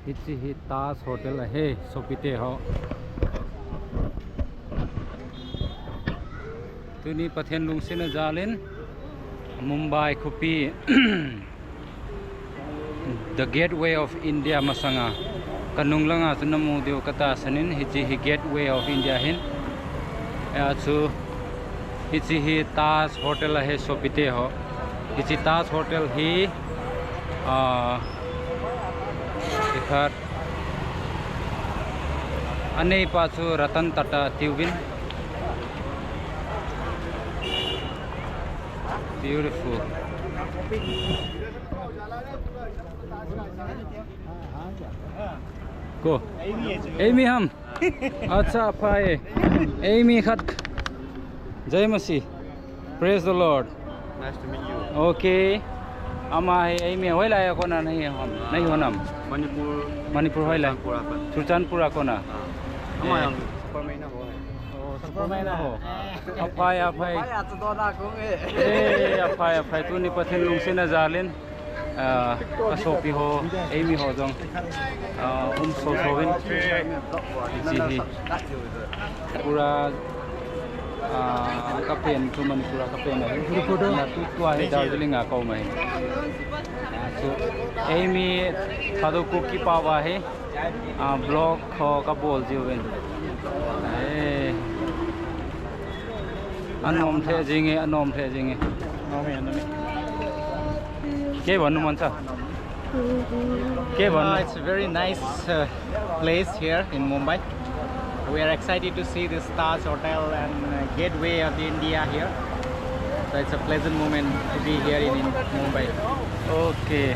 हिची ताज हॉटेल आहे सोपिते हो तुनी पथेन लुंगसिन जालिन मुंबई खुपी द गेटवे ऑफ इंडिया मसंगा कनुंगलंगा चुनमु दिउ कता सनिन हिची हि गेटवे ऑफ इंडिया हिन याचु हिची हि ताज होटल आहे सोपिते हो हिची ताज होटल ही इखर अने पाछु रतन टाटा ट्यूबिन ब्यूटीफुल को एमी हम अच्छा पाए एमी खत जय मसीह praise the lord Nice to meet you. Okay अमा एमी होइला कोना नहीं हम नहीं होनम मणिपुर होइला सुल्तानपुरा कोना Ama yang superman na ho. superman na ho apai At to na ko apai tu ni pathin lungsin na jalin asopi ho एमी हो jong सोविन जी पूरा कपेन तो मणिपुरा कपेन है फोटो तू तो है दार्जिलिंग आ को में सो एमी थादो को की पावा है ब्लॉग हो का बोल जीवन अनोम थे जिंगे के भन्नु मन छ के भन्नु It's a very nice place here in Mumbai. We are excited to see the Taj Hotel and gateway of India here. So it's a pleasant moment to be here in Mumbai. Okay.